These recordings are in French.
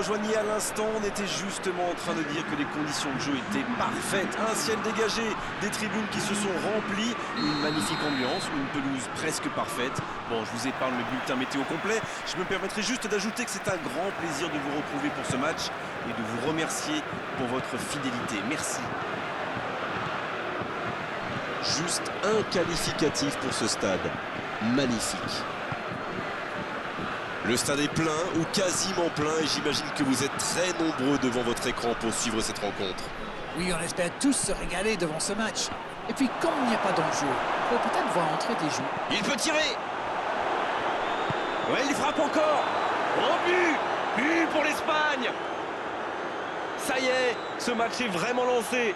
rejoigniez à l'instant, on était justement en train de dire que les conditions de jeu étaient parfaites. Un ciel dégagé, des tribunes qui se sont remplies, une magnifique ambiance, une pelouse presque parfaite. Bon, je vous épargne le bulletin météo complet. Je me permettrai juste d'ajouter que c'est un grand plaisir de vous retrouver pour ce match et de vous remercier pour votre fidélité. Merci. Juste un qualificatif pour ce stade. Magnifique. Le stade est plein ou quasiment plein et j'imagine que vous êtes très nombreux devant votre écran pour suivre cette rencontre. Oui, on espère tous se régaler devant ce match. Et puis, comme il n'y a pas d'enjeu, on peut peut-être voir entrer des jeux. Il peut tirer. Ouais, il frappe encore. Oh, but. But pour l'Espagne. Ça y est, ce match est vraiment lancé.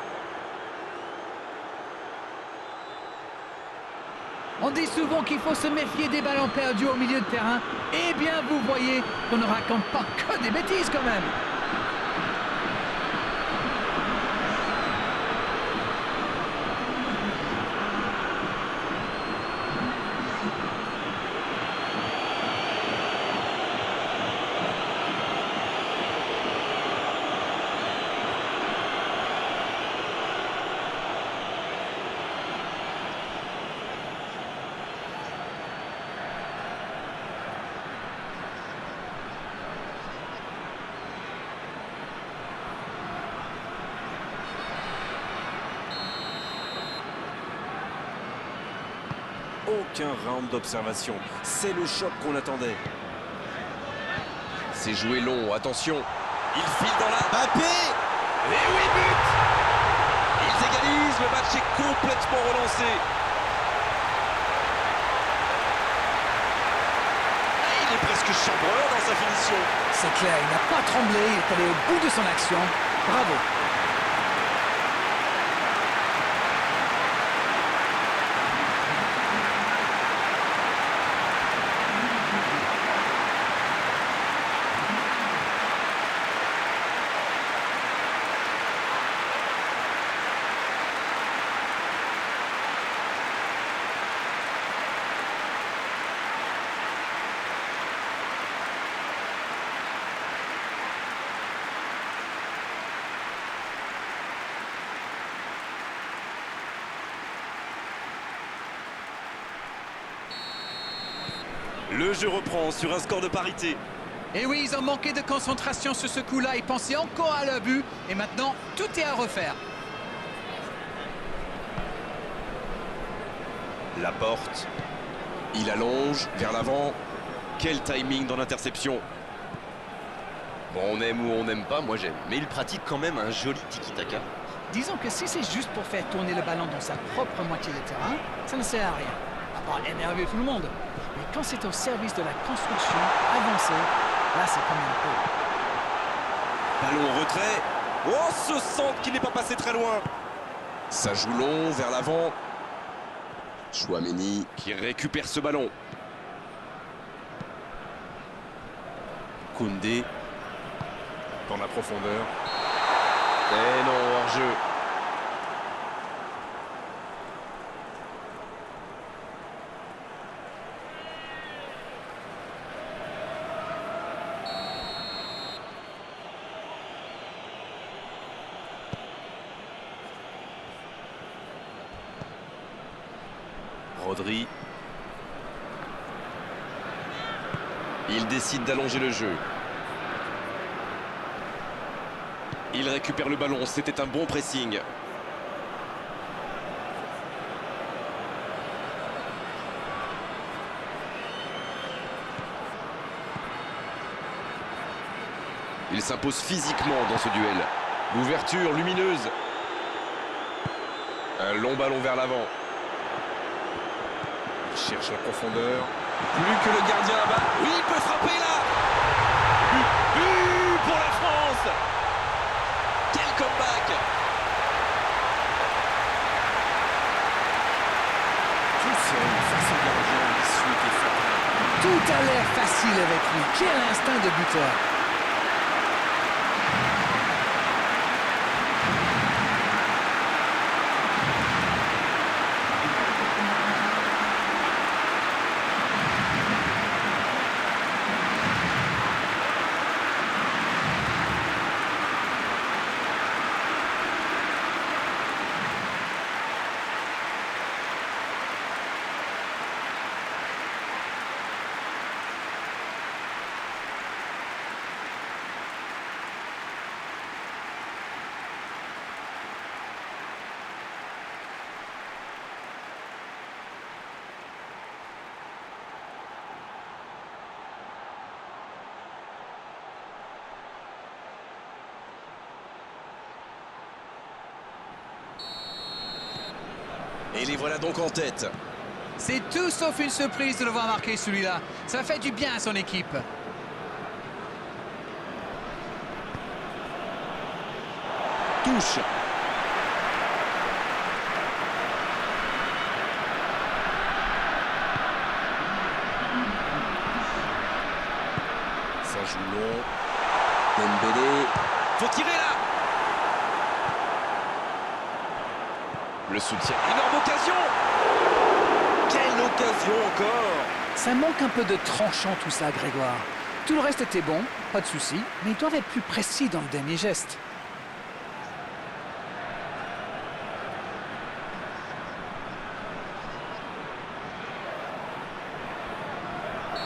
On dit souvent qu'il faut se méfier des ballons perdus au milieu de terrain. Eh bien, vous voyez qu'on ne raconte pas que des bêtises quand même. Aucun round d'observation. C'est le choc qu'on attendait. C'est joué long, attention. Il file dans la... Mbappé. Et oui, but. Ils égalisent, le match est complètement relancé. Il est presque chambreur dans sa finition. C'est clair, il n'a pas tremblé, il est allé au bout de son action. Bravo. Le jeu reprend sur un score de parité. Et oui, ils ont manqué de concentration sur ce coup-là. Ils pensaient encore à leur but. Et maintenant, tout est à refaire. La porte. Il allonge vers l'avant. Quel timing dans l'interception. Bon, on aime ou on n'aime pas, moi j'aime. Mais il pratique quand même un joli tiki-taka. Disons que si c'est juste pour faire tourner le ballon dans sa propre moitié de terrain, ça ne sert à rien. À part énerver tout le monde. Mais quand c'est au service de la construction avancée, là c'est quand même peu. Ballon en retrait. Oh, ce centre qui n'est pas passé très loin. Ça joue long vers l'avant. Chouameni qui récupère ce ballon. Koundé dans la profondeur. Et non, hors-jeu. Rodri. Il décide d'allonger le jeu. Il récupère le ballon, c'était un bon pressing. Il s'impose physiquement dans ce duel. L'ouverture lumineuse. Un long ballon vers l'avant. Il cherche la profondeur. Plus que le gardien là-bas. Oui, il peut frapper là. But pour la France. Quel comeback. Tout seul, face au gardien, l'issue était fatale. Tout a l'air facile avec lui. Quel instinct de buteur. Et les voilà donc en tête. C'est tout sauf une surprise de le voir marquer celui-là. Ça fait du bien à son équipe. Touche. Ça joue long. Dembélé. Faut tirer là. Le soutien. Énorme occasion. Quelle occasion encore. Ça manque un peu de tranchant tout ça, Grégoire. Tout le reste était bon, pas de souci, mais ils doivent être plus précis dans le dernier geste.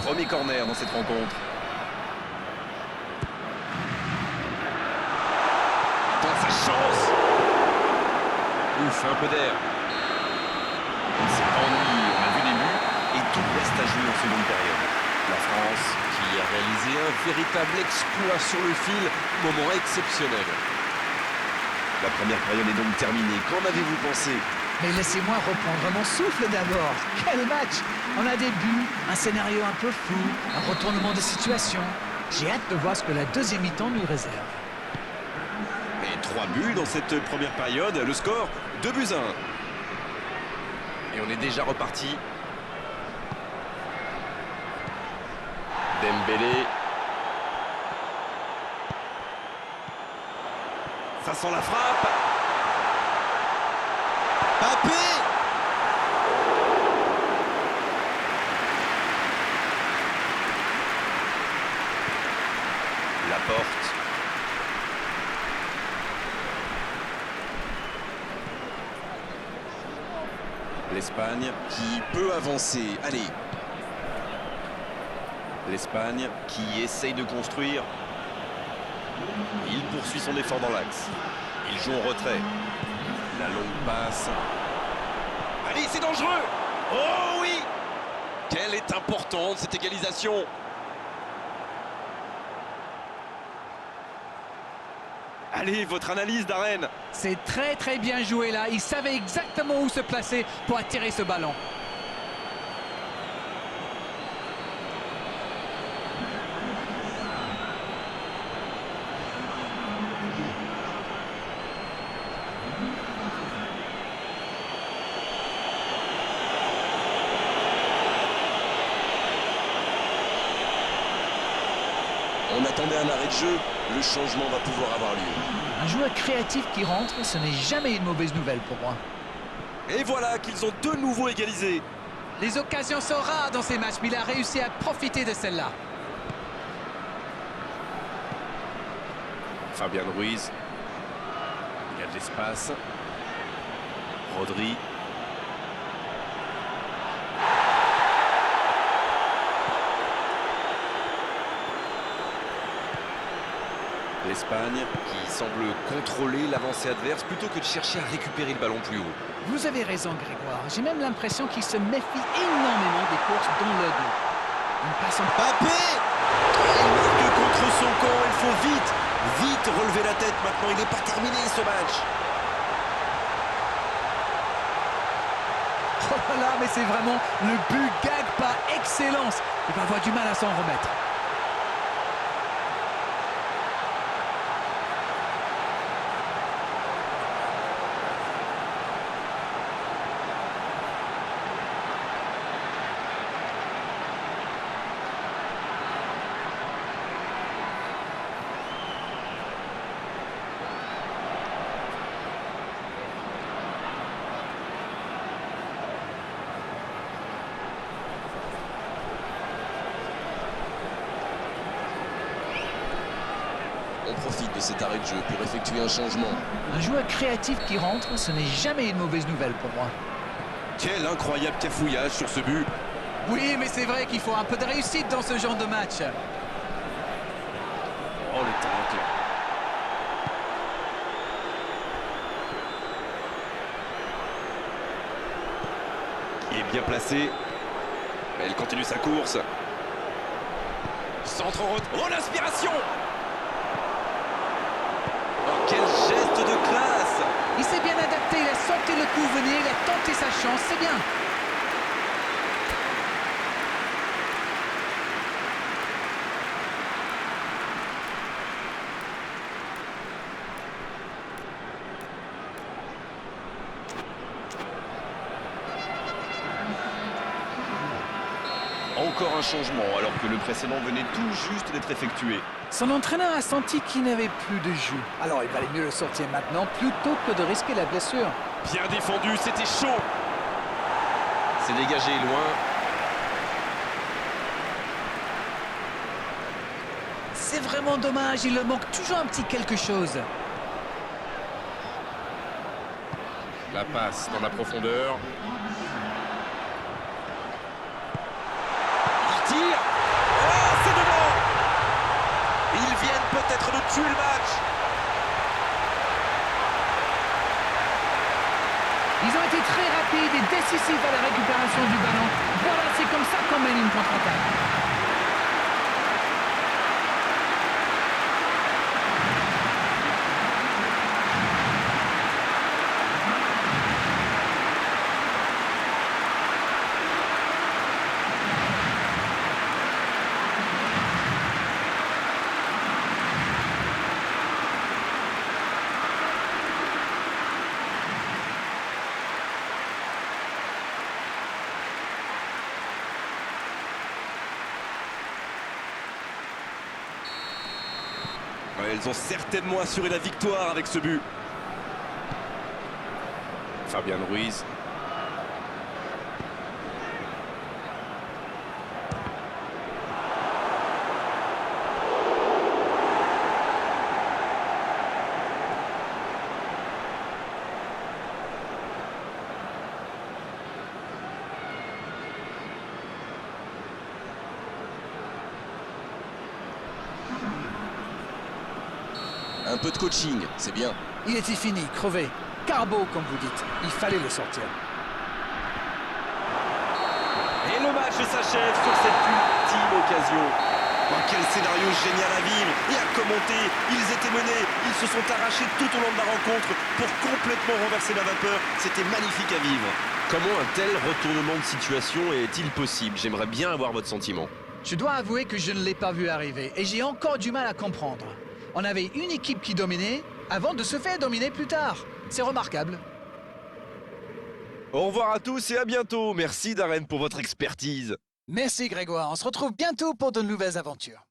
Premier corner dans cette rencontre. Dans sa chance. Ouf, un peu d'air. C'est ennuyé, on a vu des buts et tout reste à jouer en seconde période. La France qui a réalisé un véritable exploit sur le fil, moment exceptionnel. La première période est donc terminée. Qu'en avez-vous pensé? Mais laissez-moi reprendre mon souffle d'abord. Quel match! On a des buts, un scénario un peu fou, un retournement de situation. J'ai hâte de voir ce que la deuxième mi-temps nous réserve. Et 3 buts dans cette première période. Le score, 2-1. Et on est déjà reparti. Dembélé. Ça sent la frappe. Mbappé. La porte. L'Espagne qui peut avancer. Allez. L'Espagne qui essaye de construire. Il poursuit son effort dans l'axe. Il joue en retrait. La longue passe. Allez, c'est dangereux. Oh oui. Quelle est importante cette égalisation. Allez, votre analyse, Darren. C'est très bien joué là. Il savait exactement où se placer pour attirer ce ballon. On attendait un arrêt de jeu. Le changement va pouvoir avoir lieu. Un joueur créatif qui rentre, ce n'est jamais une mauvaise nouvelle pour moi. Et voilà qu'ils ont de nouveau égalisé. Les occasions sont rares dans ces matchs, mais il a réussi à profiter de celle-là. Fabian Ruiz. Il y a de l'espace. Rodri. L'Espagne qui semble contrôler l'avancée adverse plutôt que de chercher à récupérer le ballon plus haut. Vous avez raison, Grégoire. J'ai même l'impression qu'il se méfie énormément des courses dans le dos. Une passe en... Mbappé. Il marque contre son camp. Il faut vite relever la tête. Maintenant, il n'est pas terminé ce match. Oh là là, mais c'est vraiment le but gag par excellence. Il va avoir du mal à s'en remettre. On profite de cet arrêt de jeu pour effectuer un changement. Un joueur créatif qui rentre, ce n'est jamais une mauvaise nouvelle pour moi. Quel incroyable cafouillage sur ce but. Oui, mais c'est vrai qu'il faut un peu de réussite dans ce genre de match. Oh, le tacle. Il est bien placé. Elle continue sa course. Centre en route. Oh, l'inspiration. Oh, quel geste de classe. Il s'est bien adapté, il a sauté le coup coup venir, il a tenté sa chance, c'est bien. Encore un changement alors que le précédent venait tout juste d'être effectué. Son entraîneur a senti qu'il n'avait plus de jus. Alors il valait mieux le sortir maintenant plutôt que de risquer la blessure. Bien défendu, c'était chaud. C'est dégagé loin. C'est vraiment dommage, il le manque toujours un petit quelque chose. La passe dans la profondeur. Il tire. Oh, c'est dedans. Ils viennent peut-être de tuer le match. Ils ont été très rapides et décisifs à la récupération du ballon. Voilà, c'est comme ça qu'on mène une contre-attaque. Ouais, elles ont certainement assuré la victoire avec ce but. Fabien Ruiz. Un peu de coaching, c'est bien. Il était fini, crevé. Carbo, comme vous dites. Il fallait le sortir. Et le match s'achève sur cette ultime occasion. Oh, quel scénario génial à vivre et à commenter. Ils étaient menés, ils se sont arrachés tout au long de la rencontre pour complètement renverser la vapeur. C'était magnifique à vivre. Comment un tel retournement de situation est-il possible? J'aimerais bien avoir votre sentiment. Je dois avouer que je ne l'ai pas vu arriver et j'ai encore du mal à comprendre. On avait une équipe qui dominait avant de se faire dominer plus tard. C'est remarquable. Au revoir à tous et à bientôt. Merci Darren pour votre expertise. Merci Grégoire, on se retrouve bientôt pour de nouvelles aventures.